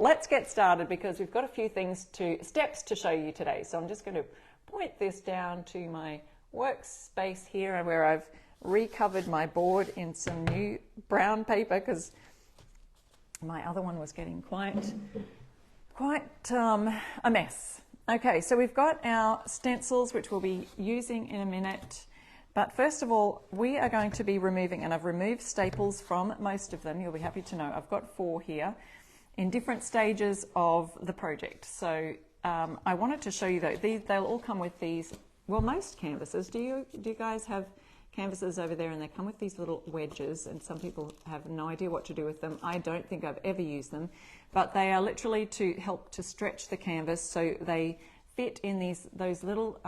let's get started because we've got a few steps to show you today. So I'm just going to point this down to my workspace here where I've recovered my board in some new brown paper because my other one was getting quite a mess. Okay, so we've got our stencils, which we'll be using in a minute. But first of all, we are going to be removing, and I've removed staples from most of them. You'll be happy to know I've got 4 here in different stages of the project. So I wanted to show you that they'll all come with these, well, most canvases. Do you guys have canvases over there, and they come with these little wedges, and some people have no idea what to do with them. I don't think I've ever used them, but they are literally to help to stretch the canvas so they fit in those little,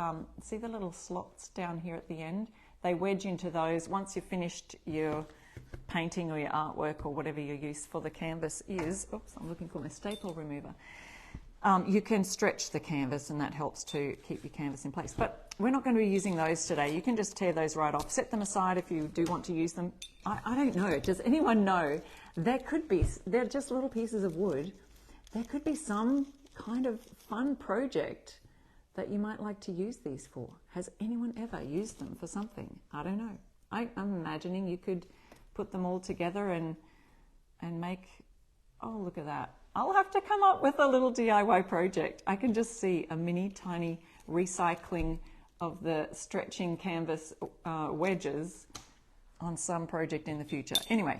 see the little slots down here at the end? They wedge into those. Once you've finished your painting or your artwork or whatever your use for the canvas is, oops, I'm looking for my staple remover. You can stretch the canvas, and that helps to keep your canvas in place. But we're not going to be using those today. You can just tear those right off. Set them aside if you do want to use them. I don't know. Does anyone know? They're just little pieces of wood. There could be some kind of fun project that you might like to use these for. Has anyone ever used them for something? I don't know. I'm imagining you could put them all together and make, oh, look at that. I'll have to come up with a little DIY project. I can just see a mini tiny recycling of the stretching canvas wedges on some project in the future. Anyway,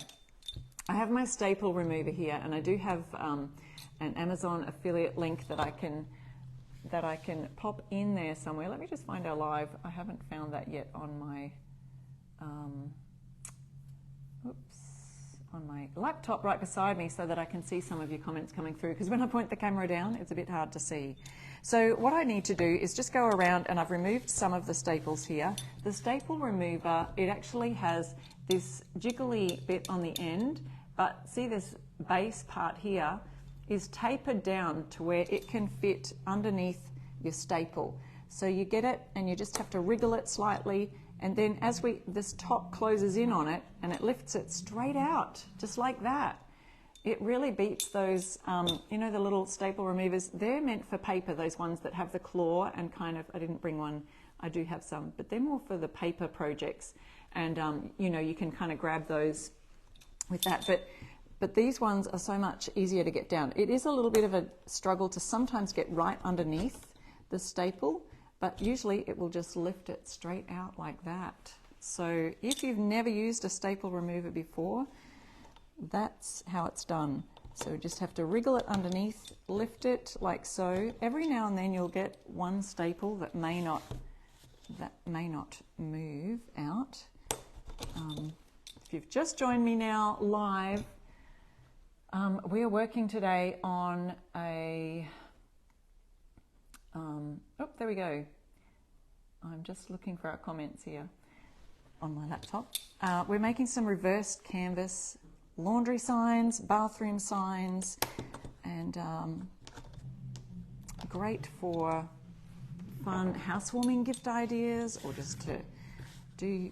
I have my staple remover here, and I do have an Amazon affiliate link that I can pop in there somewhere. Let me just find our live. I haven't found that yet on my on my laptop right beside me so that I can see some of your comments coming through, because when I point the camera down it's a bit hard to see. So what I need to do is just go around, and I've removed some of the staples here. The staple remover, it actually has this jiggly bit on the end, but see this base part here is tapered down to where it can fit underneath your staple. So you get it and you just have to wriggle it slightly, and then as this top closes in on it and it lifts it straight out, just like that. It really beats those, you know, the little staple removers. They're meant for paper, those ones that have the claw and kind of, I didn't bring one, I do have some, but they're more for the paper projects. And, you know, you can kind of grab those with that. But these ones are so much easier to get down. It is a little bit of a struggle to sometimes get right underneath the staple, but usually it will just lift it straight out like that. So if you've never used a staple remover before, that's how it's done. So you just have to wriggle it underneath, lift it like so. Every now and then you'll get one staple that may not move out. If you've just joined me now live, we are working today on a, oh, there we go. I'm just looking for our comments here on my laptop. We're making some reversed canvas laundry signs, bathroom signs, and great for fun housewarming gift ideas, or just to do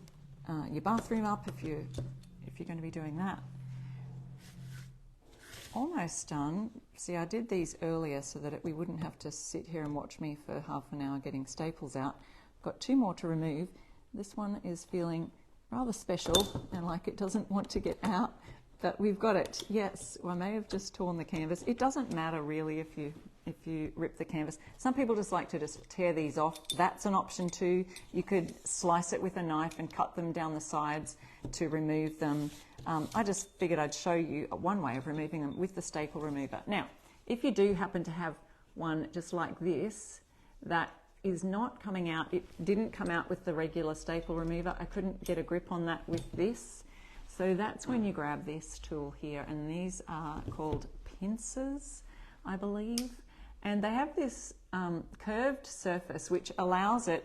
your bathroom up if you're going to be doing that. Almost done. See, I did these earlier so that we wouldn't have to sit here and watch me for half an hour getting staples out. Got 2 more to remove. This one is feeling rather special and like it doesn't want to get out, but we've got it. Yes, well, I may have just torn the canvas. It doesn't matter really if you rip the canvas. Some people just like to just tear these off. That's an option too. You could slice it with a knife and cut them down the sides to remove them. I just figured I'd show you one way of removing them with the staple remover. Now, if you do happen to have one just like this that is not coming out, it didn't come out with the regular staple remover, I couldn't get a grip on that with this, so that's when you grab this tool here, and these are called pincers, I believe, and they have this curved surface which allows it,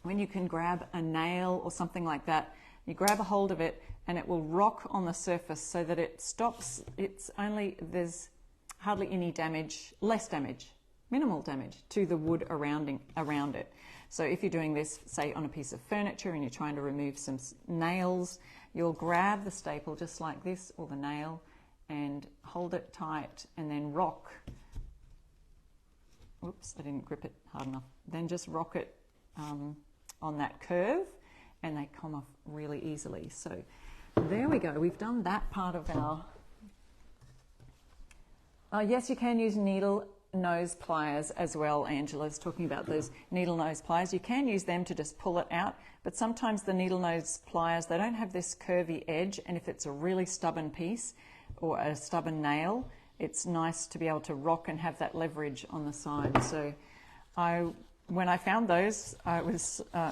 when you can grab a nail or something like that, you grab a hold of it and it will rock on the surface so that it stops. There's hardly any damage, less damage, minimal damage to the wood around it. So if you're doing this, say, on a piece of furniture and you're trying to remove some nails, you'll grab the staple just like this, or the nail, and hold it tight and then rock. Oops, I didn't grip it hard enough. Then just rock it on that curve and they come off really easily. So there we go. We've done that part of our... yes, you can use needle nose pliers as well. Angela's talking about those needle nose pliers. You can use them to just pull it out, but sometimes the needle nose pliers, they don't have this curvy edge, and if it's a really stubborn piece or a stubborn nail, it's nice to be able to rock and have that leverage on the side. So when I found those,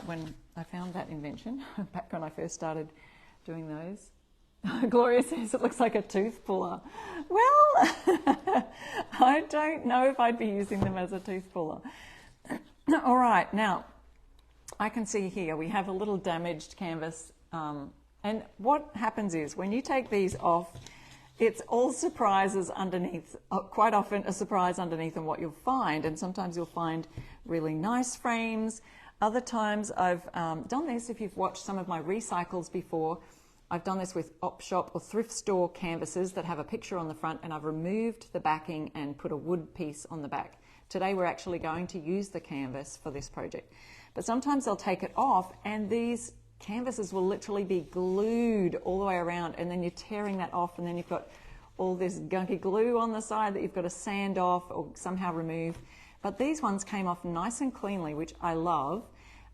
when I found that invention, back when I first started doing those, Gloria says it looks like a tooth puller. Well, I don't know if I'd be using them as a tooth puller. All right, now I can see here we have a little damaged canvas, and what happens is when you take these off, it's all surprises underneath, quite often a surprise underneath and what you'll find, and sometimes you'll find really nice frames. Other times I've done this, if you've watched some of my recycles before, I've done this with op shop or thrift store canvases that have a picture on the front, and I've removed the backing and put a wood piece on the back. Today we're actually going to use the canvas for this project. But sometimes they'll take it off and these canvases will literally be glued all the way around, and then you're tearing that off, and then you've got all this gunky glue on the side that you've got to sand off or somehow remove. But these ones came off nice and cleanly, which I love.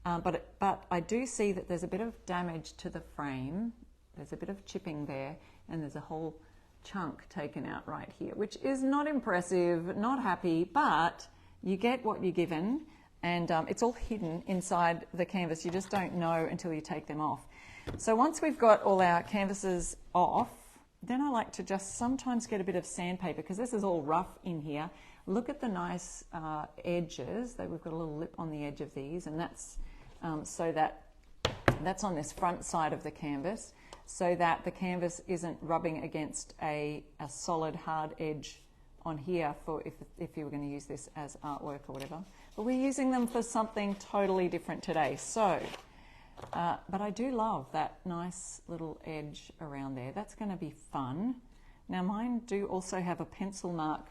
But I do see that there's a bit of damage to the frame. There's a bit of chipping there, and there's a whole chunk taken out right here, which is not impressive, not happy, but you get what you're given, and it's all hidden inside the canvas. You just don't know until you take them off. So once we've got all our canvases off, then I like to just sometimes get a bit of sandpaper, because this is all rough in here. Look at the nice edges. We've got a little lip on the edge of these, and that's so that's on this front side of the canvas, so that the canvas isn't rubbing against a solid hard edge on here for if you were going to use this as artwork or whatever. But we're using them for something totally different today. So, but I do love that nice little edge around there. That's going to be fun. Now mine do also have a pencil mark,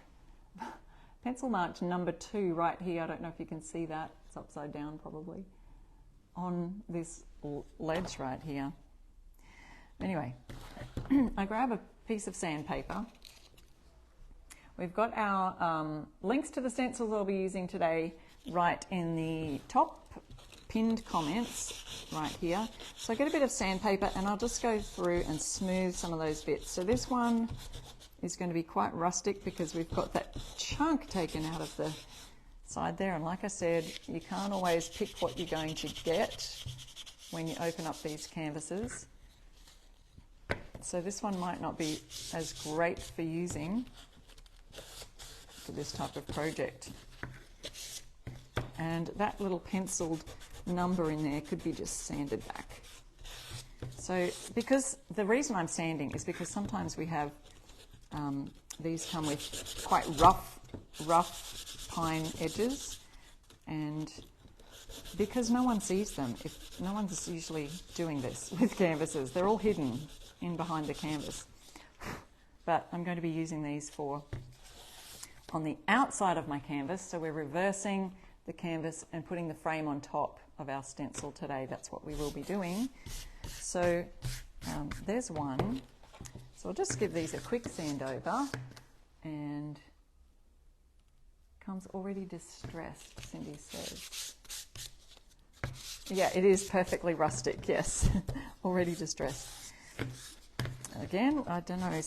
pencil marked number 2 right here. I don't know if you can see that. It's upside down probably on this ledge right here. Anyway, I grab a piece of sandpaper. We've got our links to the stencils I'll be using today right in the top pinned comments right here. So I get a bit of sandpaper and I'll just go through and smooth some of those bits. So this one is going to be quite rustic because we've got that chunk taken out of the side there. And like I said, you can't always pick what you're going to get when you open up these canvases. So this one might not be as great for using for this type of project. And that little penciled number in there could be just sanded back. So because the reason I'm sanding is because sometimes we have these come with quite rough pine edges, and because no one sees them, if no one's usually doing this with canvases, they're all hidden in behind the canvas. But I'm going to be using these for on the outside of my canvas, so we're reversing the canvas and putting the frame on top of our stencil today. That's what we will be doing. So there's one. So I'll just give these a quick sand over, and comes already distressed, Cindy says. Yeah, it is perfectly rustic, yes. Already distressed. Again, I don't know,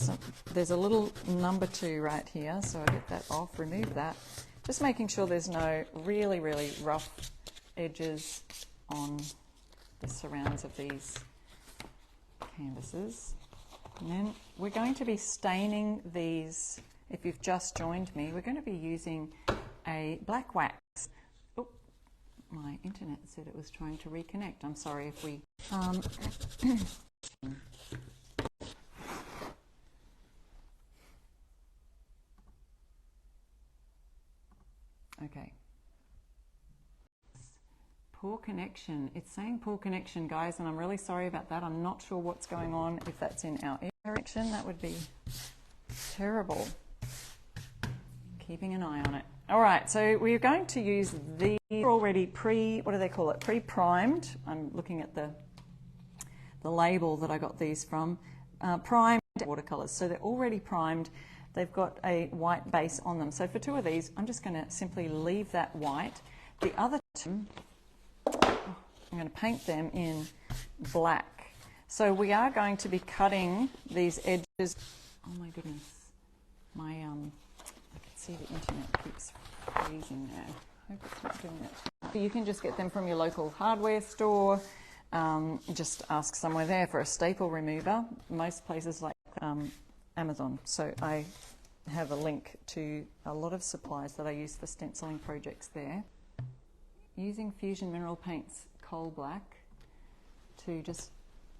there's a little number 2 right here, so I get that off, remove that. Just making sure there's no really, really rough edges on the surrounds of these canvases. And then we're going to be staining these. If you've just joined me, we're going to be using a black wax. Oh, my internet said it was trying to reconnect. I'm sorry if we... Okay. Poor connection. It's saying poor connection, guys, and I'm really sorry about that. I'm not sure what's going on. If that's in our direction, that would be Terrible. Keeping an eye on it. All right, so we're going to use the already what do they call it? Pre-primed. I'm looking at the label that I got these from. Primed watercolors. So they're already primed. They've got a white base on them. So for two of these, I'm just going to simply leave that white. The other two, I'm going to paint them in black. So we are going to be cutting these edges. Oh my goodness. I can see the internet keeps freezing now. I hope it's not doing it. You can just get them from your local hardware store. Just ask somewhere there for a staple remover. Most places like Amazon. So I have a link to a lot of supplies that I use for stenciling projects there. Using Fusion Mineral Paints Coal Black to just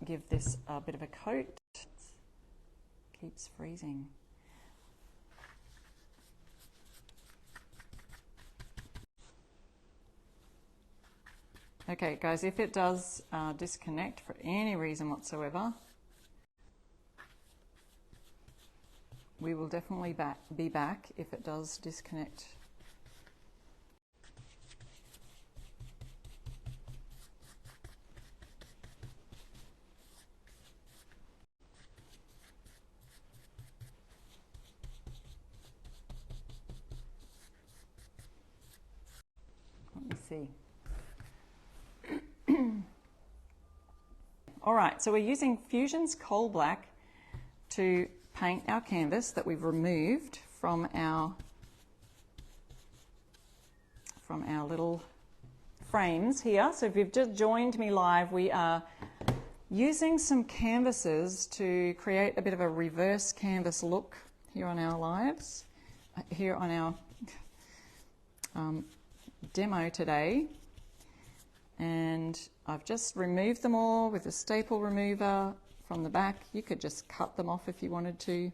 give this a bit of a coat. It keeps freezing. Okay guys, if it does disconnect for any reason whatsoever, we will definitely be back if it does disconnect. Let me see. All right, so we're using Fusion's Coal Black to paint our canvas that we've removed from our little frames here. So if you've just joined me live, we are using some canvases to create a bit of a reverse canvas look here on our lives, here on our demo today. And I've just removed them all with a staple remover from the back. You could just cut them off if you wanted to.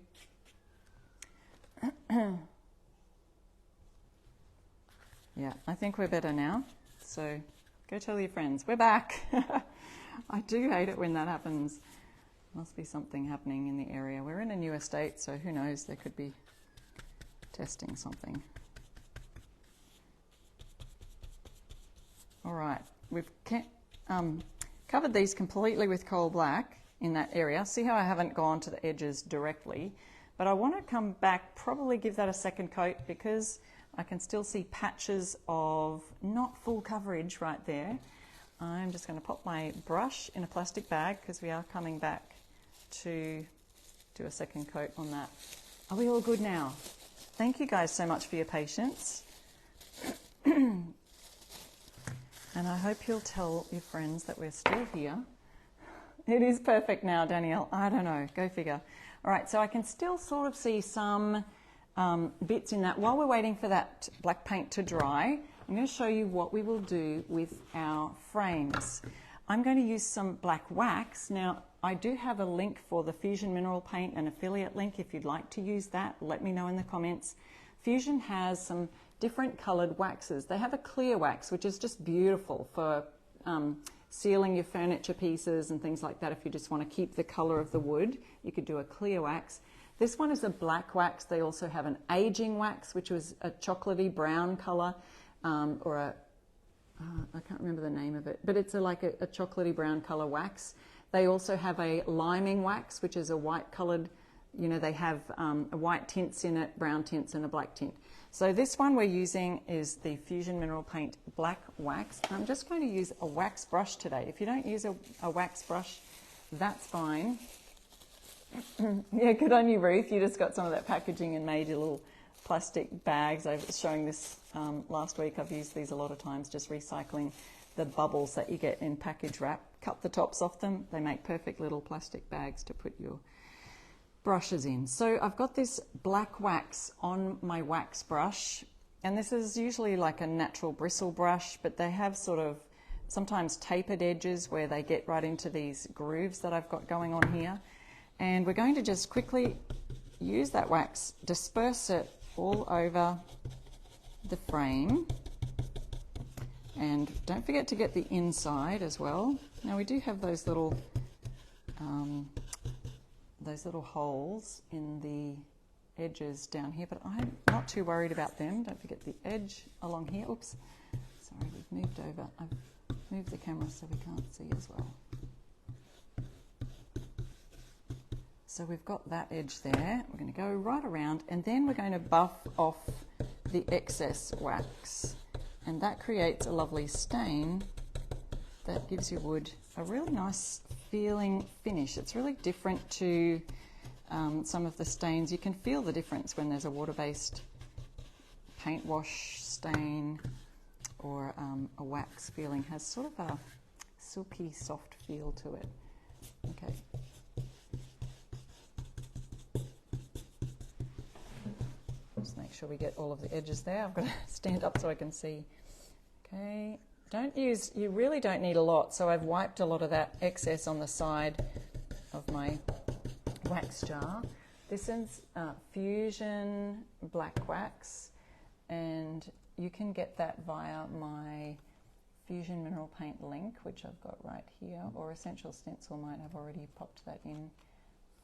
Yeah, I think we're better now. So go tell your friends, we're back. I do hate it when that happens. Must be something happening in the area. We're in a new estate, so who knows, they could be testing something. All right, we've covered these completely with coal black in that area. See how I haven't gone to the edges directly, but I want to come back, probably give that a second coat because I can still see patches of not full coverage right there. I'm just going to pop my brush in a plastic bag because we are coming back to do a second coat on that. Are we all good now? Thank you guys so much for your patience. And I hope you'll tell your friends that we're still here. It is perfect now, Danielle. I don't know. Go figure. All right, so I can still sort of see some bits in that. While we're waiting for that black paint to dry, I'm going to show you what we will do with our frames. I'm going to use some black wax. Now, I do have a link for the Fusion Mineral Paint, an affiliate link. If you'd like to use that, let me know in the comments. Fusion has some different coloured waxes. They have a clear wax, which is just beautiful for sealing your furniture pieces and things like that. If you just want to keep the colour of the wood, you could do a clear wax. This one is a black wax. They also have an aging wax, which was a chocolatey brown colour, or a, I can't remember the name of it, but it's like a chocolatey brown colour wax. They also have a liming wax, which is a white coloured, you know, they have white tints in it, brown tints and a black tint. So this one we're using is the Fusion Mineral Paint Black Wax. I'm just going to use a wax brush today. If you don't use a wax brush, that's fine. Yeah, good on you, Ruth. You just got some of that packaging and made your little plastic bags. I was showing this last week. I've used these a lot of times, just recycling the bubbles that you get in package wrap. Cut the tops off them. They make perfect little plastic bags to put your brushes in. So I've got this black wax on my wax brush, and this is usually like a natural bristle brush, but they have sort of sometimes tapered edges where they get right into these grooves that I've got going on here. And we're going to just quickly use that wax, disperse it all over the frame, and don't forget to get the inside as well. Now we do have those little holes in the edges down here, but I'm not too worried about them. Don't forget the edge along here. Oops, sorry, we've moved over. I've moved the camera so we can't see as well. So we've got that edge there. We're going to go right around, and then we're going to buff off the excess wax, and that creates a lovely stain that gives your wood a really nice feeling finish. It's really different to some of the stains. You can feel the difference when there's a water-based paint wash stain or a wax feeling. Has sort of a silky soft feel to it. Okay. Just make sure we get all of the edges there. I've got to stand up so I can see. Okay, you really don't need a lot, so I've wiped a lot of that excess on the side of my wax jar. This is Fusion black wax, and you can get that via my Fusion mineral paint link, which I've got right here, or Essential Stencil might have already popped that in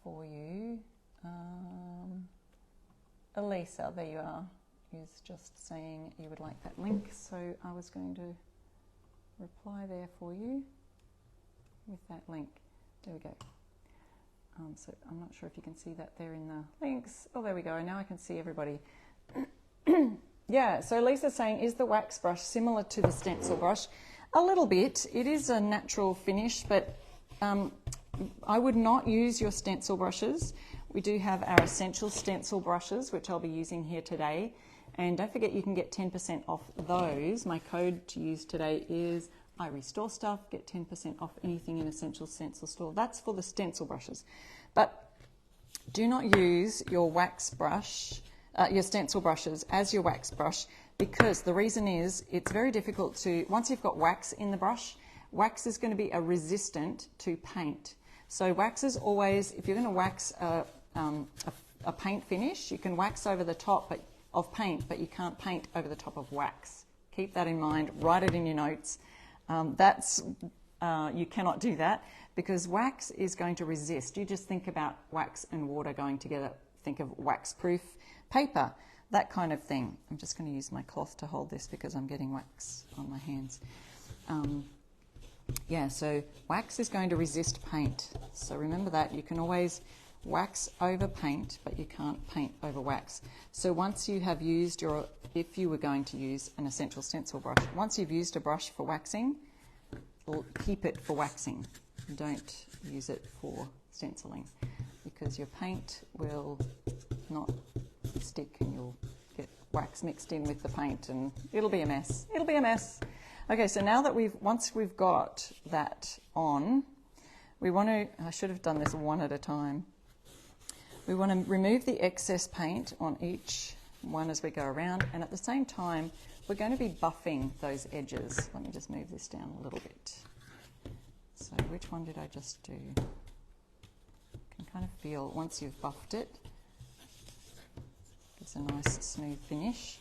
for you. Elisa, there you are, is just saying you would like that link, so I was going to reply there for you with that link. There we go. So I'm not sure if you can see that there in the links. Oh, there we go. Now I can see everybody. Yeah, so Lisa's saying, is the wax brush similar to the stencil brush? A little bit. It is a natural finish, but I would not use your stencil brushes. We do have our Essential Stencil brushes, which I'll be using here today. And don't forget, you can get 10% off those. My code to use today is I Restore Stuff. Get 10% off anything in Essential Stencil store. That's for the stencil brushes. But do not use your wax brush, your stencil brushes as your wax brush, because the reason is it's very difficult to, once you've got wax in the brush, wax is going to be a resistant to paint. So wax is always, if you're going to wax a paint finish, you can wax over the top of paint, but you can't paint over the top of wax. Keep that in mind, write it in your notes. You cannot do that because wax is going to resist. You just think about wax and water going together. Think of wax-proof paper, that kind of thing. I'm just going to use my cloth to hold this because I'm getting wax on my hands. Yeah, so wax is going to resist paint. So remember that. You can always wax over paint, but you can't paint over wax. So once you have used your, if you were going to use an Essential Stencil brush, once you've used a brush for waxing, keep it for waxing. Don't use it for stenciling because your paint will not stick and you'll get wax mixed in with the paint and it'll be a mess. It'll be a mess. Okay, so now that once we've got that on, we want to, I should have done this one at a time. We want to remove the excess paint on each one as we go around, and at the same time we're going to be buffing those edges. Let me just move this down a little bit. So which one did I just do? You can kind of feel once you've buffed it, gives a nice smooth finish.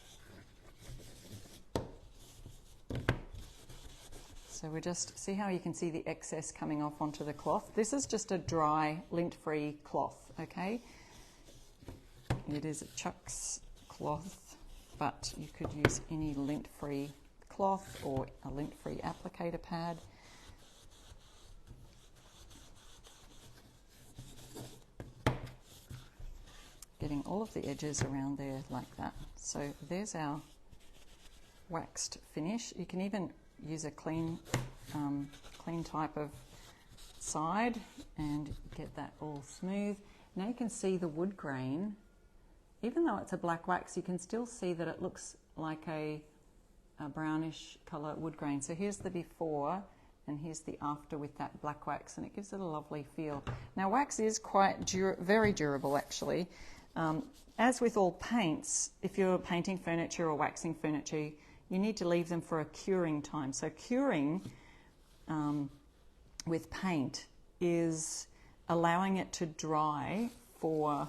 So we just see how you can see the excess coming off onto the cloth. This is just a dry, lint-free cloth, okay? It is a Chuck's cloth, but you could use any lint-free cloth or a lint-free applicator pad. Getting all of the edges around there like that. So there's our waxed finish. You can even use a clean type of side and get that all smooth. Now you can see the wood grain. Even though it's a black wax, you can still see that it looks like a brownish colour wood grain. So here's the before and here's the after with that black wax, and it gives it a lovely feel. Now wax is quite very durable actually. As with all paints, if you're painting furniture or waxing furniture, you need to leave them for a curing time. So curing with paint is allowing it to dry for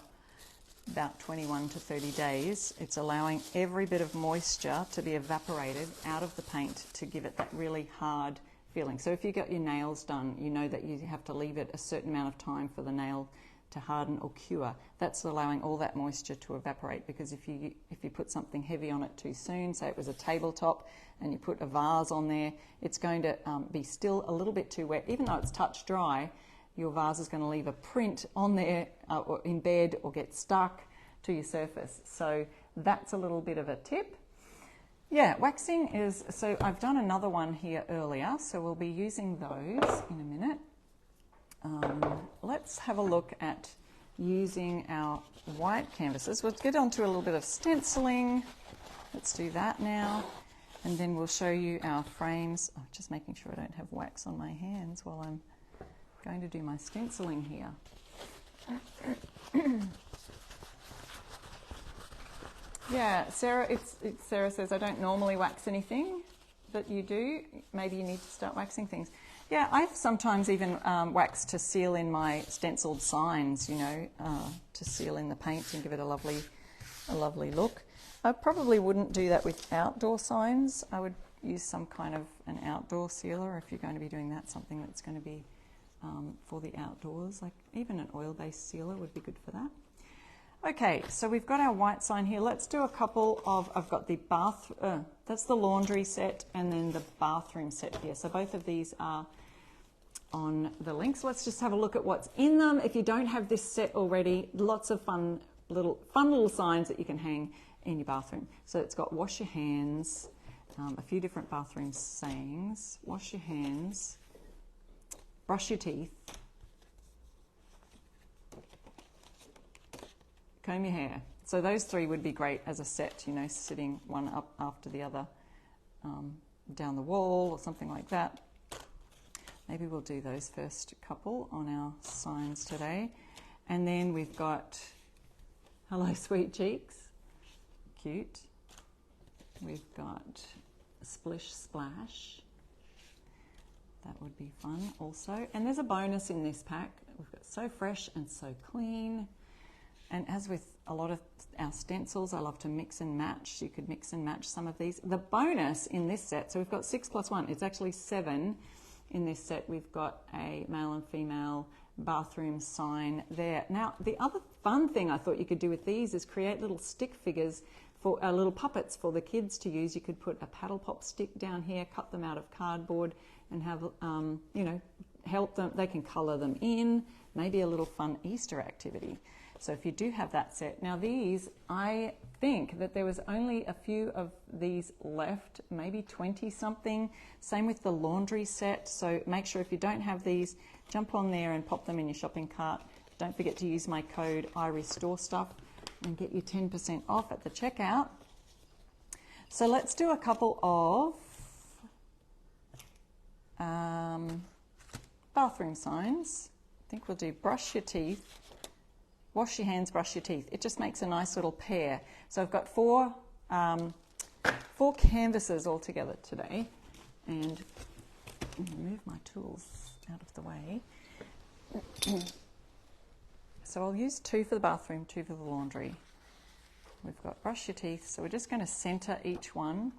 about 21 to 30 days. It's allowing every bit of moisture to be evaporated out of the paint to give it that really hard feeling. So if you got your nails done, you know that you have to leave it a certain amount of time for the nail to harden or cure. That's allowing all that moisture to evaporate, because if you put something heavy on it too soon, say it was a tabletop and you put a vase on there, it's going to be still a little bit too wet. Even though it's touch dry, your vase is going to leave a print on there or in bed or get stuck to your surface. So that's a little bit of a tip. Yeah, waxing is, so I've done another one here earlier, so we'll be using those in a minute. Let's have a look at using our white canvases. We'll get on to a little bit of stenciling. Let's do that now. And then we'll show you our frames. Oh, just making sure I don't have wax on my hands while I'm going to do my stenciling here. Yeah, Sarah, Sarah says, I don't normally wax anything, but you do. Maybe you need to start waxing things. Yeah, I've sometimes even waxed to seal in my stenciled signs, you know, to seal in the paint and give it a lovely look. I probably wouldn't do that with outdoor signs. I would use some kind of an outdoor sealer if you're going to be doing that, something that's going to be for the outdoors, like even an oil-based sealer would be good for that. Okay, so we've got our white sign here. Let's do a couple of, I've got the that's the laundry set and then the bathroom set here. So both of these are on the links. Let's just have a look at what's in them. If you don't have this set already, lots of fun little signs that you can hang in your bathroom. So it's got wash your hands, a few different bathroom sayings, wash your hands, brush your teeth, comb your hair. So those three would be great as a set, you know, sitting one up after the other down the wall or something like that. Maybe we'll do those first couple on our signs today. And then we've got hello sweet cheeks, cute. We've got splish splash, that would be fun also. And there's a bonus in this pack. We've got so fresh and so clean. And as with a lot of our stencils, I love to mix and match. You could mix and match some of these. The bonus in this set, so we've got 6 + 1. It's actually 7 in this set. We've got a male and female bathroom sign there. Now, the other fun thing I thought you could do with these is create little stick figures for little puppets for the kids to use. You could put a paddle pop stick down here, cut them out of cardboard and have, you know, help them. They can colour them in, maybe a little fun Easter activity. So if you do have that set. Now these, I think that there was only a few of these left, maybe 20 something. Same with the laundry set. So make sure if you don't have these, jump on there and pop them in your shopping cart. Don't forget to use my code IRestoreStuff and get you 10% off at the checkout. So let's do a couple of bathroom signs. I think we'll do brush your teeth, wash your hands, brush your teeth. It just makes a nice little pair. So I've got four canvases all together today, and I'll move my tools out of the way. So I'll use 2 for the bathroom, 2 for the laundry. We've got brush your teeth, so we're just going to center each one.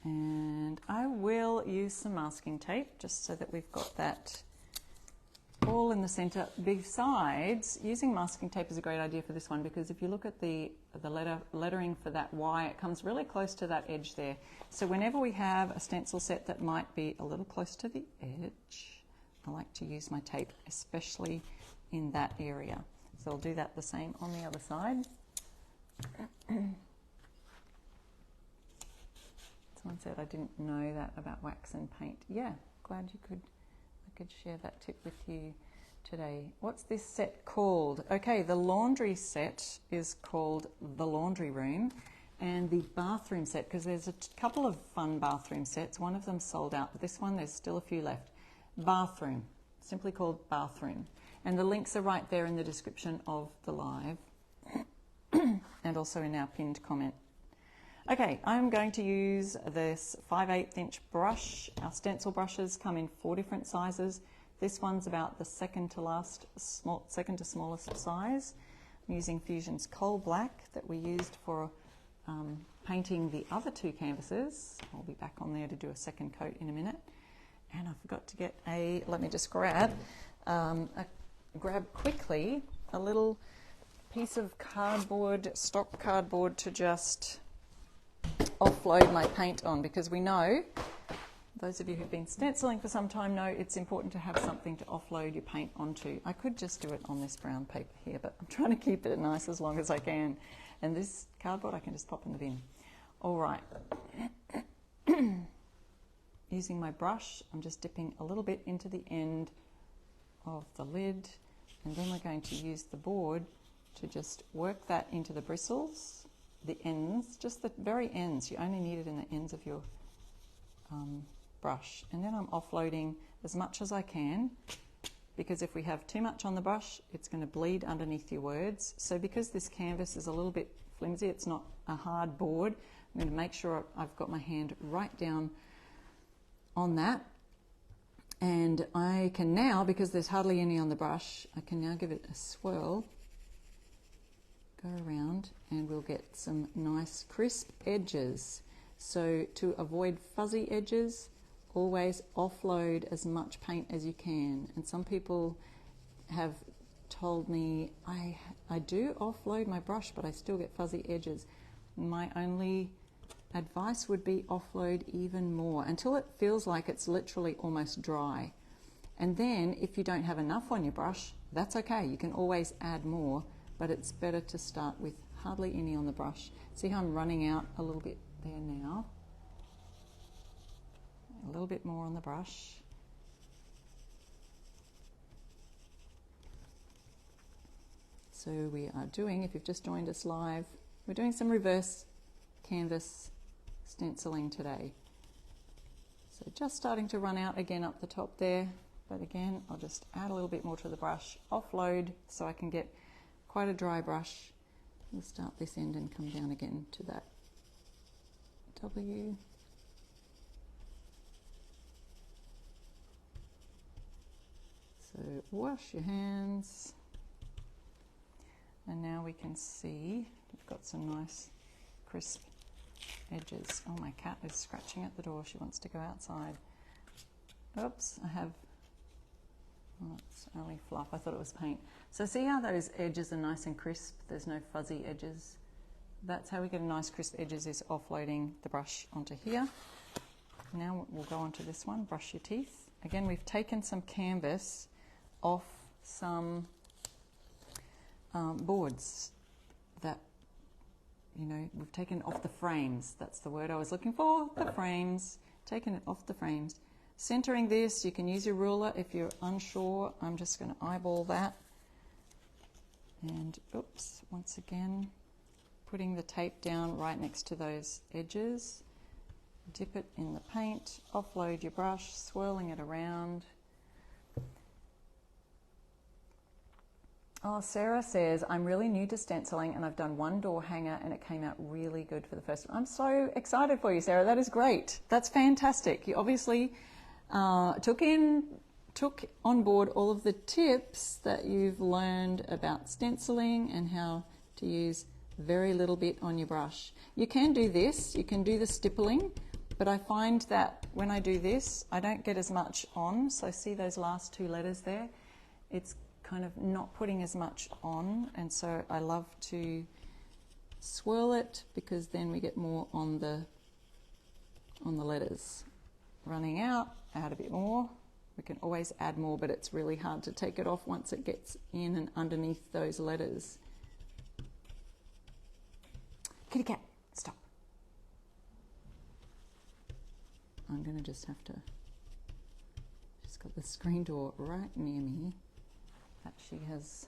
And I will use some masking tape just so that we've got that all in the center. Besides, using masking tape is a great idea for this one, because if you look at the lettering for that Y, it comes really close to that edge there. So whenever we have a stencil set that might be a little close to the edge, I like to use my tape, especially in that area. So I'll do that the same on the other side. Someone said I didn't know that about wax and paint. Yeah, glad I could share that tip with you today. What's this set called? Okay, the laundry set is called the laundry room, and the bathroom set, because there's a couple of fun bathroom sets. One of them sold out, but this one there's still a few left. Bathroom, simply called bathroom. And the links are right there in the description of the live and also in our pinned comment. Okay, I'm going to use this 5/8 inch brush. Our stencil brushes come in 4 different sizes. This one's about the second to smallest size. I'm using Fusion's Coal Black that we used for painting the other 2 canvases. I'll be back on there to do a second coat in a minute. And I forgot to get let me just grab quickly a little piece of cardboard, stock cardboard, to just offload my paint on, because we know, those of you who've been stenciling for some time know, it's important to have something to offload your paint onto. I could just do it on this brown paper here, but I'm trying to keep it nice as long as I can. And this cardboard I can just pop in the bin. All right. Using my brush, I'm just dipping a little bit into the end of the lid, and then we're going to use the board to just work that into the bristles, the ends, just the very ends. You only need it in the ends of your brush. And then I'm offloading as much as I can, because if we have too much on the brush, it's going to bleed underneath your words. So because this canvas is a little bit flimsy, it's not a hard board, I'm going to make sure I've got my hand right down on that. And I can now, because there's hardly any on the brush, I can now give it a swirl, go around, and we'll get some nice crisp edges. So to avoid fuzzy edges, always offload as much paint as you can. And some people have told me, I do offload my brush, but I still get fuzzy edges. My only advice would be offload even more until it feels like it's literally almost dry. And then if you don't have enough on your brush, that's okay. You can always add more, but it's better to start with hardly any on the brush. See how I'm running out a little bit there now? A little bit more on the brush. So we are doing, if you've just joined us live, we're doing some reverse canvas stenciling today. So just starting to run out again up the top there, but again I'll just add a little bit more to the brush, offload so I can get quite a dry brush. We'll start this end and come down again to that W. So wash your hands, and now we can see we've got some nice crisp edges. Oh, my cat is scratching at the door. She wants to go outside. Oops, it's only fluff. I thought it was paint. So see how those edges are nice and crisp? There's no fuzzy edges. That's how we get a nice crisp edges, is offloading the brush onto here. Now we'll go on to this one, brush your teeth. Again, we've taken some canvas off some boards that, you know, we've taken off the frames. That's the word I was looking for, the frames. Taken it off the frames. Centering this, you can use your ruler if you're unsure. I'm just going to eyeball that. And oops, once again, putting the tape down right next to those edges. Dip it in the paint, offload your brush, swirling it around. Oh, Sarah says, I'm really new to stenciling and I've done one door hanger and it came out really good for the first one. I'm so excited for you, Sarah. That is great. That's fantastic. You obviously took on board all of the tips that you've learned about stenciling and how to use very little bit on your brush. You can do this. You can do the stippling, but I find that when I do this, I don't get as much on. So see those last two letters there? It's kind of not putting as much on, and so I love to swirl it because then we get more on the letters. Running out, add a bit more. We can always add more, but it's really hard to take it off once it gets in and underneath those letters. Kitty cat, stop. I'm going to just have to, she's got the screen door right near me that she has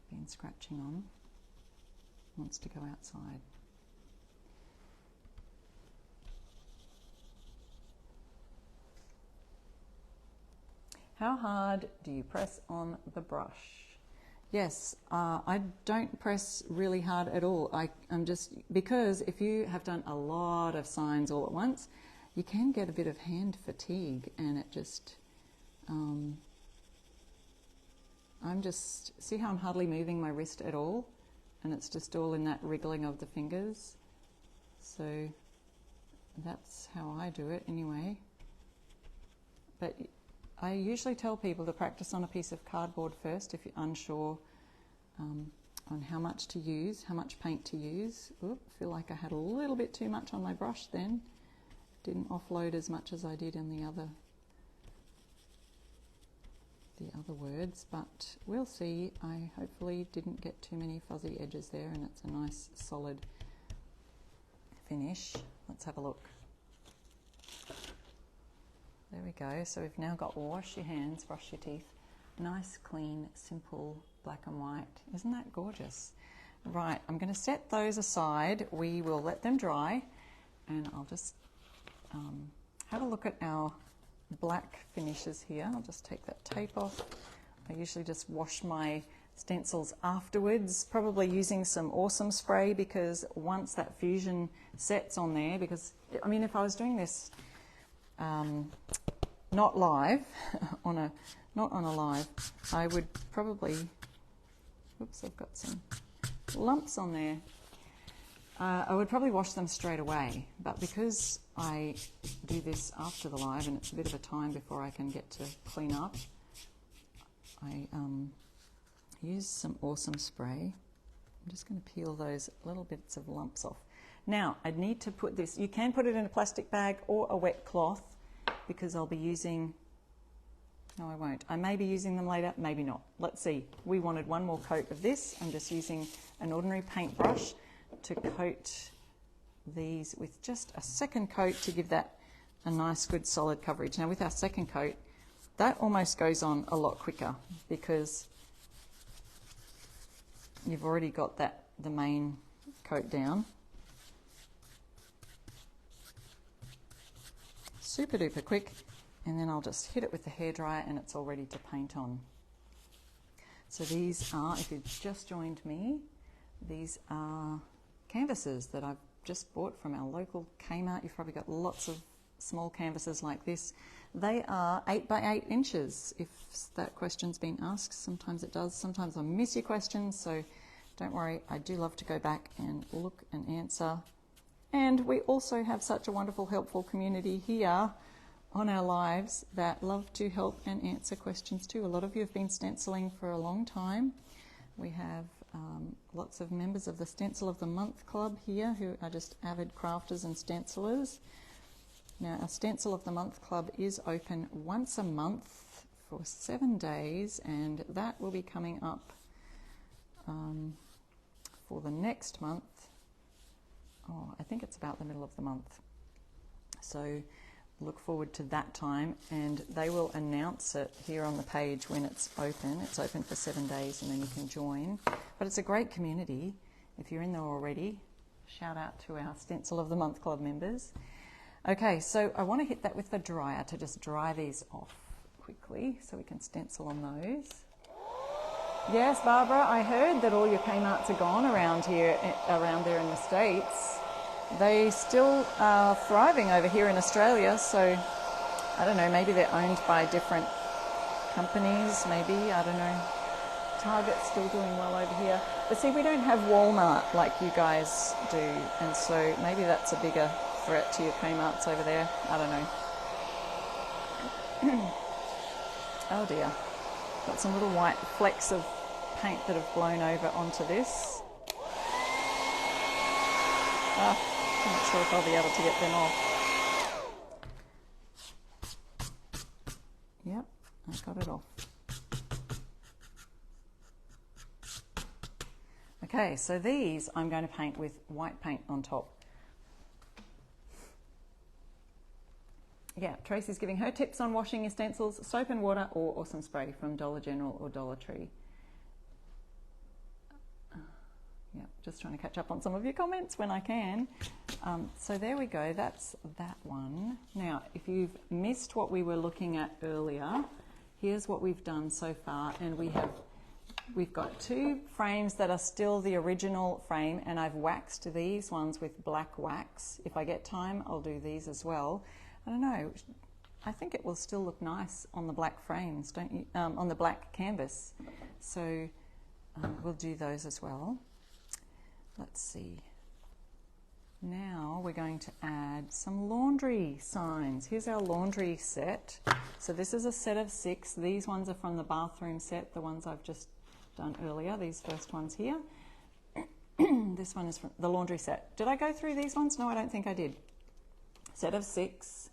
been scratching on, wants to go outside. How hard do you press on the brush? Yes, I don't press really hard at all. I'm just, because if you have done a lot of signs all at once, you can get a bit of hand fatigue, and it just, I'm just, see how I'm hardly moving my wrist at all? And it's just all in that wriggling of the fingers. So that's how I do it anyway. but I usually tell people to practice on a piece of cardboard first if you're unsure on how much to use, how much paint to use. Oop, I feel like I had a little bit too much on my brush then. Didn't offload as much as I did in the other words, but we'll see. I hopefully didn't get too many fuzzy edges there, and it's a nice solid finish. Let's have a look. There we go. So we've now got wash your hands, brush your teeth. Nice, clean, simple black and white. Isn't that gorgeous? Right, I'm going to set those aside. We will let them dry, and I'll just have a look at our black finishes here. I'll just take that tape off. I usually just wash my stencils afterwards, probably using some Awesome spray, because once that fusion sets on there, because I mean, if I was doing this not live, not on a live, I would probably, oops, I've got some lumps on there. I would probably wash them straight away, but because I do this after the live and it's a bit of a time before I can get to clean up, I use some Awesome spray. I'm just going to peel those little bits of lumps off. Now, I'd need to put this, you can put it in a plastic bag or a wet cloth, because I'll be using, no I won't, I may be using them later, maybe not. Let's see. We wanted one more coat of this. I'm just using an ordinary paintbrush to coat these with just a second coat to give that a nice good solid coverage. Now with our second coat, that almost goes on a lot quicker because you've already got the main coat down. Super duper quick, and then I'll just hit it with the hairdryer and it's all ready to paint on. So these are, if you've just joined me, these are canvases that I've just bought from our local Kmart. You've probably got lots of small canvases like this. They are 8 by 8 inches, if that question's been asked. Sometimes it does. Sometimes I miss your questions, so don't worry. I do love to go back and look and answer. And we also have such a wonderful, helpful community here on our lives that love to help and answer questions too. A lot of you have been stenciling for a long time. We have lots of members of the Stencil of the Month Club here who are just avid crafters and stencilers. Now, our Stencil of the Month Club is open once a month for 7 days, and that will be coming up for the next month. Oh, I think it's about the middle of the month. So look forward to that time, and they will announce it here on the page when it's open. It's open for 7 days and then you can join. But it's a great community. If you're in there already, shout out to our Stencil of the Month Club members. Okay, so I want to hit that with the dryer to just dry these off quickly so we can stencil on those. Yes, Barbara, I heard that all your Kmarts are gone around there in the States. They still are thriving over here in Australia, so I don't know, maybe they're owned by different companies, maybe, I don't know. Target's still doing well over here. But see, we don't have Walmart like you guys do, and so maybe that's a bigger threat to your Kmarts over there. I don't know. Oh dear. Got some little white flecks of paint that have blown over onto this. I'm not sure if I'll be able to get them off. Yep, I got it off. Okay, so these I'm going to paint with white paint on top. Yeah, Tracy's giving her tips on washing your stencils: soap and water or Awesome spray from Dollar General or Dollar Tree. Yeah, just trying to catch up on some of your comments when I can. So there we go, that's that one. Now, if you've missed what we were looking at earlier, here's what we've done so far, and we've got 2 frames that are still the original frame, and I've waxed these ones with black wax. If I get time, I'll do these as well. I don't know, I think it will still look nice on the black frames, don't you? On the black canvas. So we'll do those as well. Let's see. Now we're going to add some laundry signs. Here's our laundry set. So this is a set of 6. These ones are from the bathroom set, the ones I've just done earlier, these first ones here. This one is from the laundry set. Did I go through these ones? No, I don't think I did. Set of 6.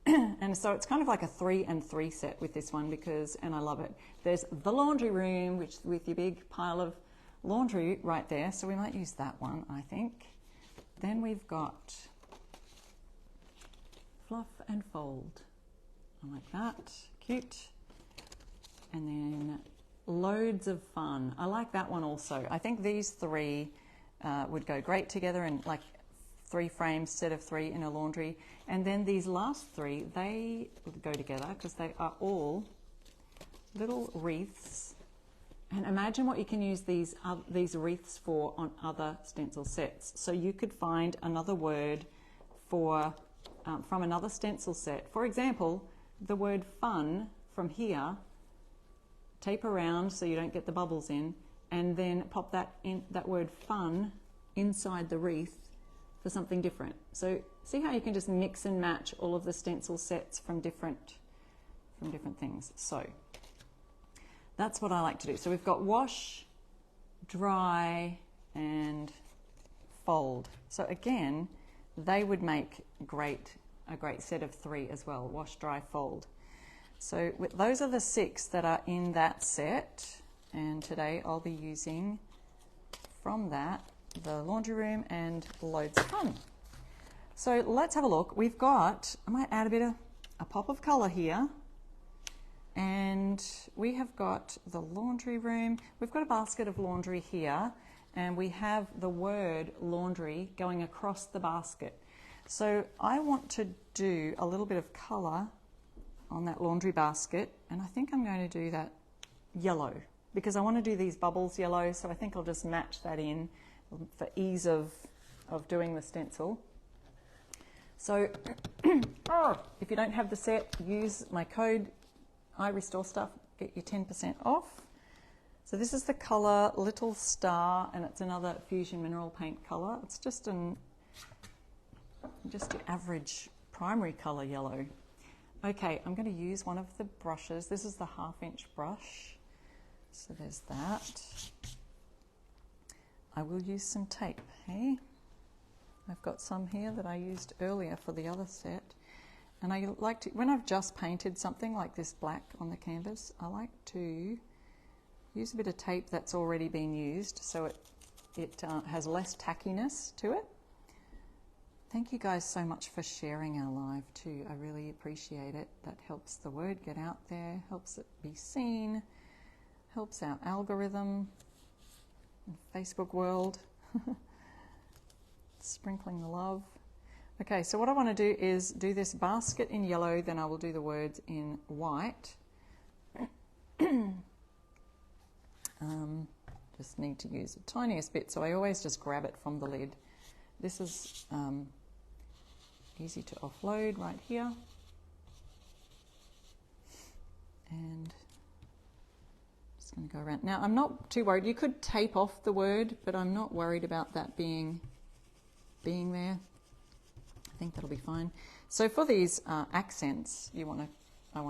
And so it's kind of like a 3 and 3 set with this one because, and I love it. There's the laundry room, which with your big pile of laundry right there. So we might use that one, I think. Then we've got fluff and fold. I like that, cute. And then loads of fun. I like that one also. I think these 3 would go great together and like 3 frames, set of 3 in a laundry. And then these last 3, they go together because they are all little wreaths. And imagine what you can use these wreaths for on other stencil sets. So you could find another word for from another stencil set. For example, the word fun from here, tape around so you don't get the bubbles in, and then pop that word fun inside the wreath for something different. So see how you can just mix and match all of the stencil sets from different things. So that's what I like to do. So we've got wash, dry, and fold. So again, they would make a great set of 3 as well, wash, dry, fold. So those are the 6 that are in that set, and today I'll be using from that the laundry room and loads of fun. So let's have a look. We've got, I might add a pop of colour here, and we have got the laundry room. We've got a basket of laundry here, and we have the word laundry going across the basket. So I want to do a little bit of colour on that laundry basket, and I think I'm going to do that yellow because I want to do these bubbles yellow, so I think I'll just match that in for ease of doing the stencil. So if you don't have the set, use my code iRestoreStuff, get you 10% off. So this is the colour Little Star, and it's another Fusion Mineral Paint colour. It's just your average primary colour yellow. Okay, I'm going to use one of the brushes. This is the 1/2-inch brush. So there's that. I will use some tape, hey? I've got some here that I used earlier for the other set. And I like to, when I've just painted something like this black on the canvas, I like to use a bit of tape that's already been used so it has less tackiness to it. Thank you guys so much for sharing our live too. I really appreciate it. That helps the word get out there, helps it be seen, helps our algorithm, Facebook world, sprinkling the love. Okay, so what I want to do is do this basket in yellow, then I will do the words in white. Just need to use the tiniest bit, so I always just grab it from the lid. This is easy to offload right here. And just going to go around. Now, I'm not too worried. You could tape off the word, but I'm not worried about that being there. I think that'll be fine. So for these accents, I want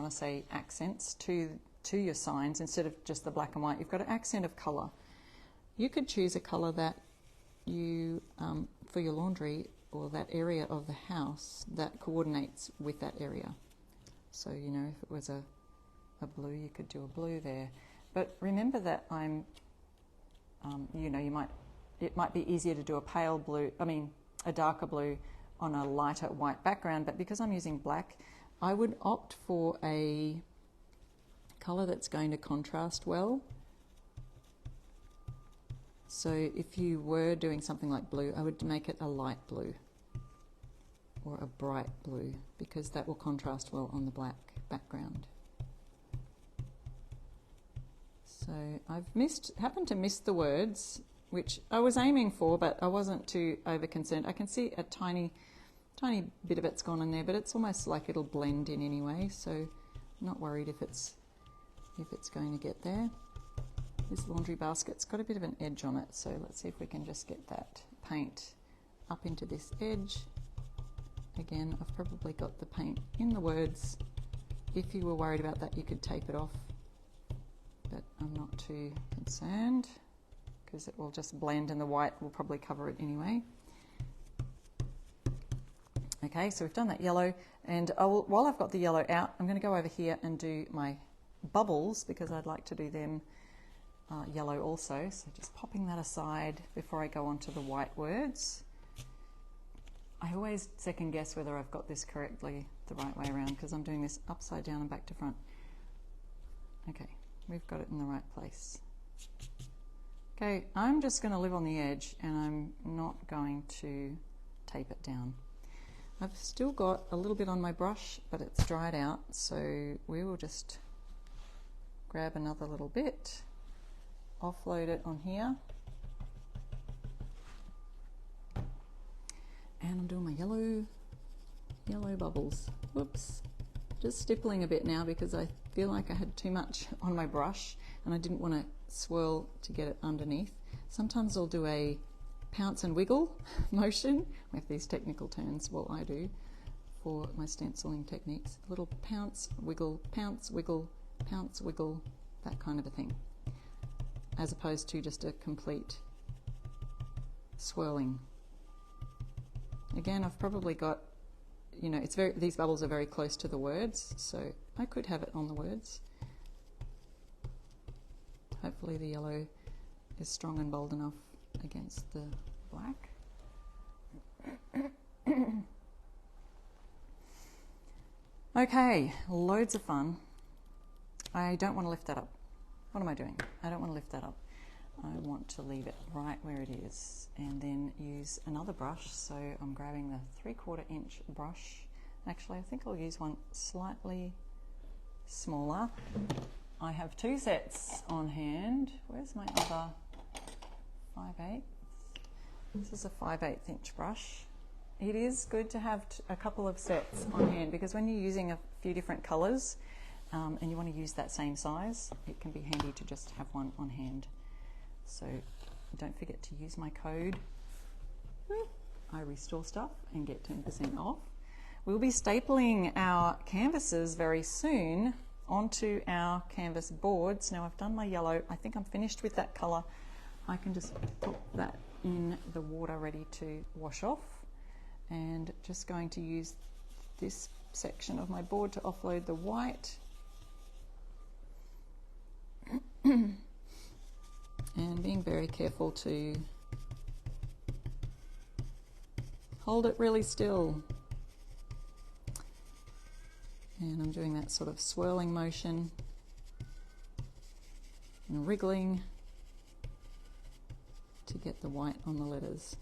to say accents to your signs instead of just the black and white. You've got an accent of colour. You could choose a colour that you, for your laundry or that area of the house that coordinates with that area. So, you know, if it was a blue, you could do a blue there. But remember that I'm, you know, it might be easier to do a pale blue, a darker blue on a lighter white background, but because I'm using black, I would opt for a colour that's going to contrast well. So if you were doing something like blue, I would make it a light blue or a bright blue because that will contrast well on the black background. So I've happened to miss the words, which I was aiming for, but I wasn't too over concerned. I can see a tiny bit of it's gone in there, but it's almost like it'll blend in anyway, so I'm not worried if it's going to get there. This laundry basket's got a bit of an edge on it, so let's see if we can just get that paint up into this edge. Again, I've probably got the paint in the words. If you were worried about that, you could tape it off, but I'm not too concerned because it will just blend and the white will probably cover it anyway. Okay, so we've done that yellow, and while I've got the yellow out, I'm going to go over here and do my bubbles because I'd like to do them yellow also. So just popping that aside before I go on to the white words. I always second guess whether I've got this correctly the right way around because I'm doing this upside down and back to front. Okay, we've got it in the right place. Okay, I'm just going to live on the edge and I'm not going to tape it down. I've still got a little bit on my brush, but it's dried out, so we will just grab another little bit, offload it on here, and I'm doing my yellow bubbles. Whoops, just stippling a bit now because I feel like I had too much on my brush and I didn't want to swirl to get it underneath. Sometimes I'll do a pounce and wiggle motion with these technical terms. Well, I do for my stenciling techniques. A little pounce, wiggle, pounce, wiggle, that kind of a thing, as opposed to just a complete swirling. Again, I've probably got, you know, these bubbles are very close to the words, so I could have it on the words. Hopefully the yellow is strong and bold enough against the black. Okay, loads of fun. I don't want to lift that up. What am I doing? I don't want to lift that up. I want to leave it right where it is and then use another brush. So I'm grabbing the 3/4 inch brush. Actually, I think I'll use one slightly smaller. I have 2 sets on hand. Where's my other 5/8? This is a 5/8 inch brush. It is good to have a couple of sets on hand because when you're using a few different colours and you want to use that same size, it can be handy to just have one on hand. So don't forget to use my code. I restore stuff and get 10% off. We'll be stapling our canvases very soon onto our canvas boards. Now I've done my yellow. I think I'm finished with that colour. I can just put that in the water ready to wash off, and just going to use this section of my board to offload the white. And being very careful to hold it really still. And I'm doing that sort of swirling motion and wriggling to get the white on the letters.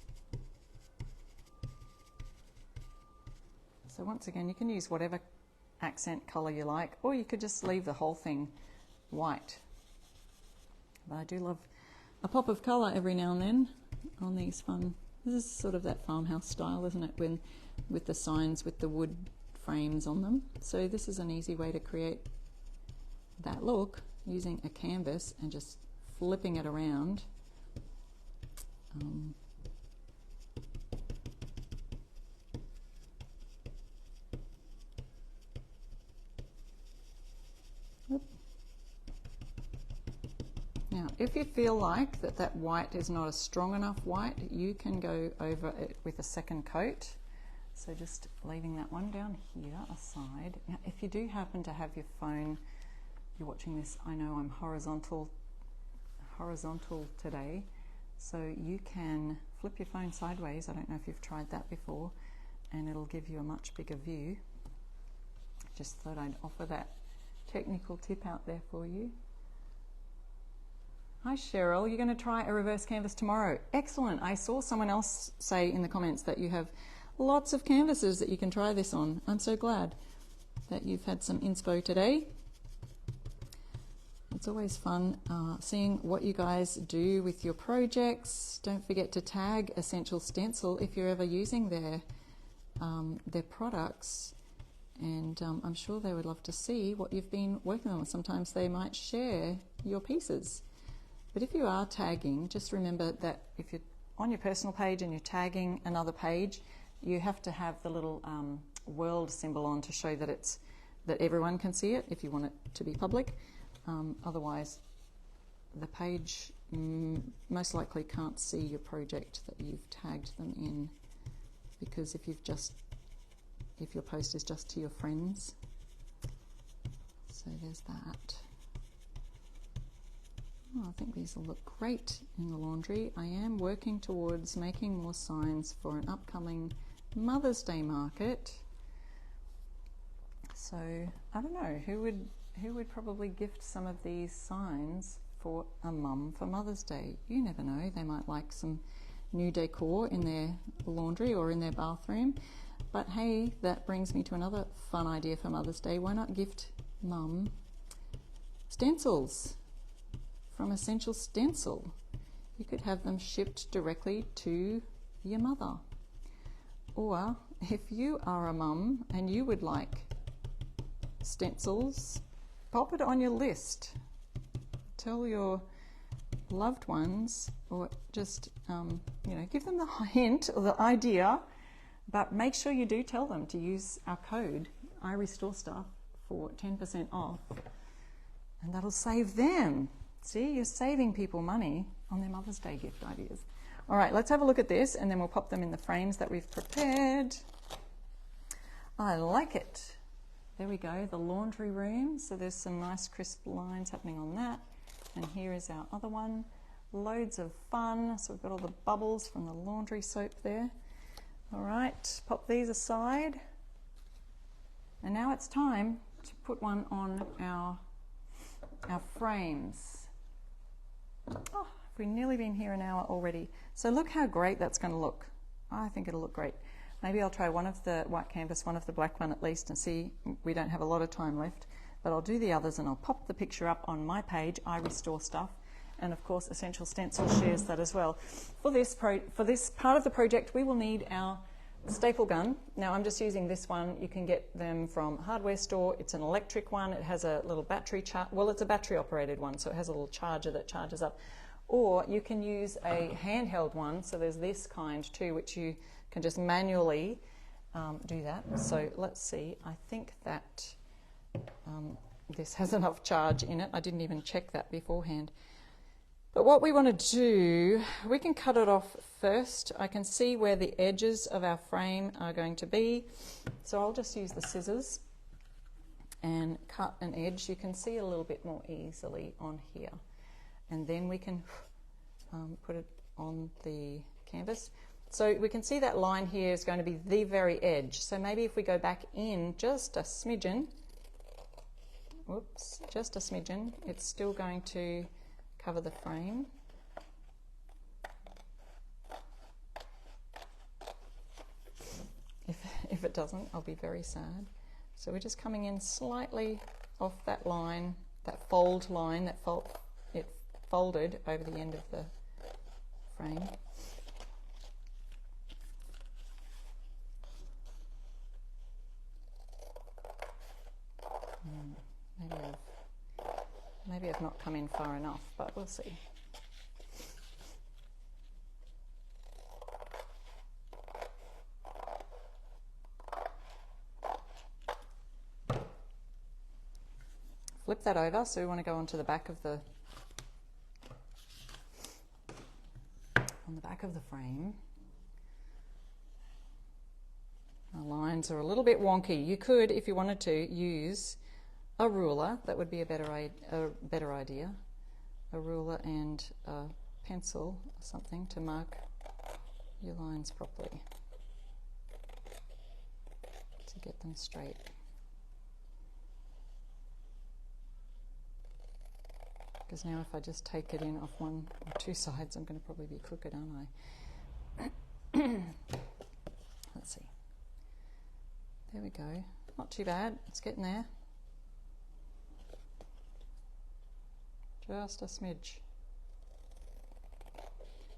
So once again, you can use whatever accent colour you like, or you could just leave the whole thing white. But I do love a pop of colour every now and then on these fun. This is sort of that farmhouse style, isn't it? When with the signs with the wood frames on them. So this is an easy way to create that look using a canvas and just flipping it around. Now, if you feel like that white is not a strong enough white, you can go over it with a second coat. So just leaving that one down here aside. Now, if you do happen to have your phone, you're watching this, I know I'm horizontal today, so you can flip your phone sideways. I don't know if you've tried that before, and it'll give you a much bigger view. Just thought I'd offer that technical tip out there for you. Hi Cheryl, you're going to try a reverse canvas tomorrow. Excellent. I saw someone else say in the comments that you have lots of canvases that you can try this on. I'm so glad that you've had some inspo today. It's always fun seeing what you guys do with your projects. Don't forget to tag Essential Stencil if you're ever using their products, and I'm sure they would love to see what you've been working on. Sometimes they might share your pieces. But if you are tagging, just remember that if you're on your personal page and you're tagging another page, you have to have the little world symbol on to show that everyone can see it if you want it to be public. Otherwise, the page most likely can't see your project that you've tagged them in, because if your post is just to your friends. So there's that. Oh, I think these will look great in the laundry. I am working towards making more signs for an upcoming Mother's Day market. So I don't know, who would probably gift some of these signs for a mum for Mother's Day? You never know, they might like some new decor in their laundry or in their bathroom. But hey, that brings me to another fun idea for Mother's Day. Why not gift mum stencils from Essential Stencil? You could have them shipped directly to your mother. Or if you are a mum and you would like stencils, pop it on your list. Tell your loved ones, or just give them the hint or the idea, but make sure you do tell them to use our code iRestoreStuff for 10% off, and that'll save them. See, you're saving people money on their Mother's Day gift ideas. All right, let's have a look at this, and then we'll pop them in the frames that we've prepared. I like it. There we go, the laundry room. So there's some nice crisp lines happening on that. And here is our other one. Loads of fun. So we've got all the bubbles from the laundry soap there. All right, pop these aside. And now it's time to put one on our frames. Oh, we've nearly been here an hour already. So look how great that's going to look. I think it'll look great. Maybe I'll try one of the white canvas, one of the black one at least, and see. We don't have a lot of time left, but I'll do the others and I'll pop the picture up on my page, iRestoreStuff, and of course Essential Stencil shares that as well. For this part of the project, we will need our staple gun. Now I'm just using this one. You can get them from hardware store. It's an electric one. It has a little battery well, it's a battery operated one, so it has a little charger that charges up. Or you can use a handheld one. So there's this kind too, which you can just manually do that. So let's see. I think that this has enough charge in it. I didn't even check that beforehand. But what we want to do, we can cut it off first. I can see where the edges of our frame are going to be. So I'll just use the scissors and cut an edge. You can see a little bit more easily on here. And then we can put it on the canvas. So we can see that line here is going to be the very edge. So maybe if we go back in just a smidgen, whoops, just a smidgen, it's still going to cover the frame. If it doesn't, I'll be very sad. So we're just coming in slightly off that line, that fold line, it folded over the end of the frame. Maybe I've not come in far enough, but we'll see. Flip that over, so we want to go onto the back of the frame. The lines are a little bit wonky. You could, if you wanted to, use a ruler. That would be a better idea. A ruler and a pencil or something to mark your lines properly, to get them straight. Because now if I just take it in off one or two sides, I'm going to probably be crooked, aren't I? Let's see. There we go. Not too bad. It's getting there. Just a smidge.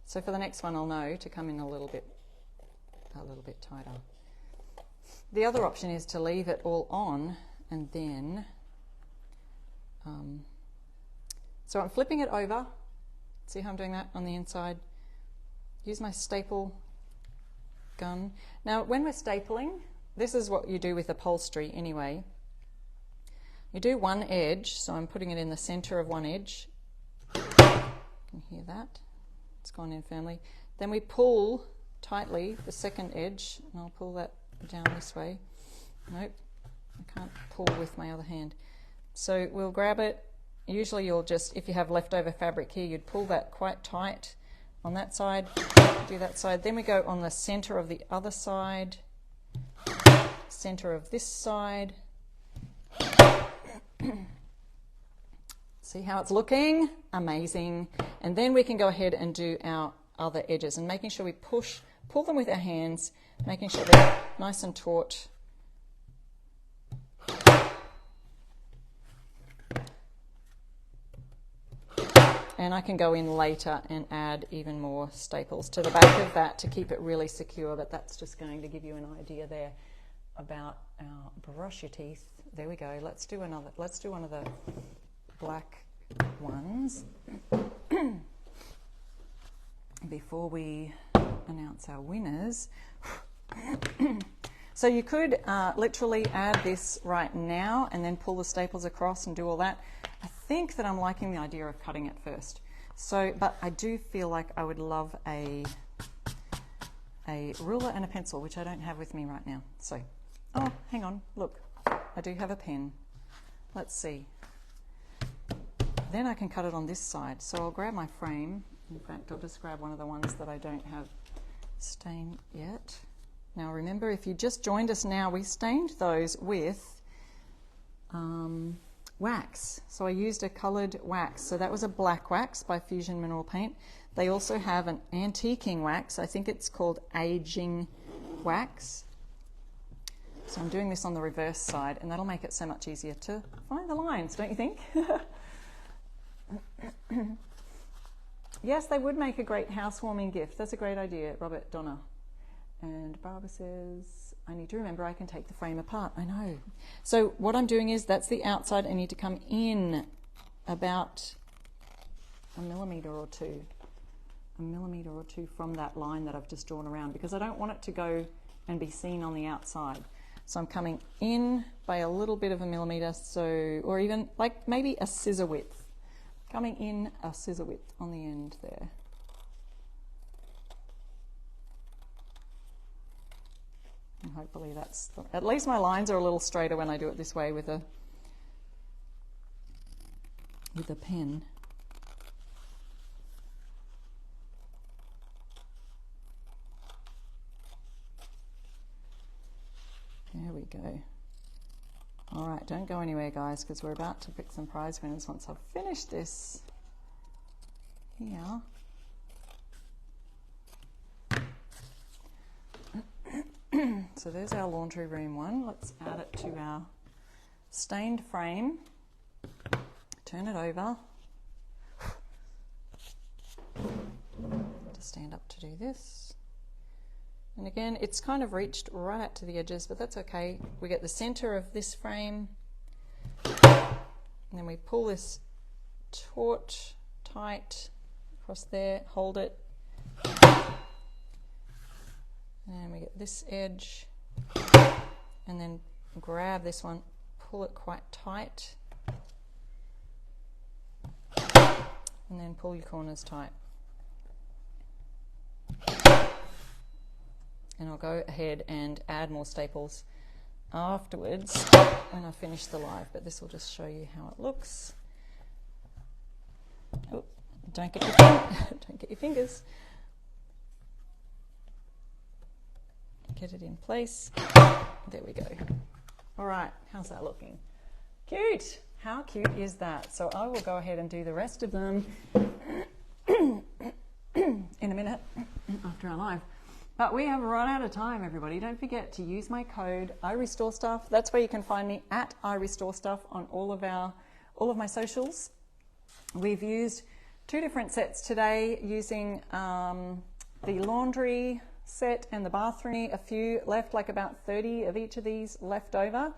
So for the next one, I'll know to come in a little bit tighter. The other option is to leave it all on and then. So I'm flipping it over. See how I'm doing that on the inside? use my staple gun. Now when we're stapling, this is what you do with upholstery anyway. You do one edge, so I'm putting it in the center of one edge. You can hear that? It's gone in firmly. Then we pull tightly the second edge, and I'll pull that down this way. Nope, I can't pull with my other hand. So we'll grab it. Usually you'll just, if you have leftover fabric here, you'd pull that quite tight on that side, do that side. Then we go on the center of the other side, center of this side. See how it's looking? Amazing. And then we can go ahead and do our other edges, and making sure we pull them with our hands, making sure they're nice and taut. And I can go in later and add even more staples to the back of that to keep it really secure, but that's just going to give you an idea there about our brush your teeth. There we go. Let's do one of the black ones before we announce our winners. So you could literally add this right now and then pull the staples across and do all that. I think that I'm liking the idea of cutting it first. So, but I do feel like I would love a ruler and a pencil, which I don't have with me right now. So, oh, hang on, look, I do have a pen. Let's see. Then I can cut it on this side. So I'll grab my frame. In fact, I'll just grab one of the ones that I don't have stained yet. Now remember, if you just joined us now, we stained those with wax. So I used a coloured wax. So that was a black wax by Fusion Mineral Paint. They also have an antiquing wax. I think it's called aging wax. So I'm doing this on the reverse side, and that'll make it so much easier to find the lines, don't you think? Yes, they would make a great housewarming gift. That's a great idea, Robert Donner. And Barbara says, I need to remember I can take the frame apart. I know. So what I'm doing is, that's the outside. I need to come in about a millimetre or two from that line that I've just drawn around, because I don't want it to go and be seen on the outside. So I'm coming in by a little bit of a millimetre, so, or even like maybe a scissor width. Coming in a scissor width on the end there. And hopefully that's, at least my lines are a little straighter when I do it this way with a pen. There we go. All right, don't go anywhere, guys, because we're about to pick some prize winners once I've finished this here. So there's our laundry room one. Let's add it to our stained frame. Turn it over. Just stand up to do this. And again, it's kind of reached right out to the edges, but that's okay. We get the center of this frame, and then we pull this taut, tight across there, hold it, and we get this edge, and then grab this one, pull it quite tight, and then pull your corners tight. And I'll go ahead and add more staples afterwards when I finish the live, but this will just show you how it looks. Oh, don't get your fingers. Get it in place. There we go. All right, how's that looking? Cute. How cute is that? So I will go ahead and do the rest of them in a minute after our live. But we have run out of time, everybody. Don't forget to use my code iRestoreStuff. That's where you can find me, at iRestoreStuff, on all of my socials. We've used 2 different sets today, using the laundry set and the bathroom. A few left, like about 30 of each of these left over.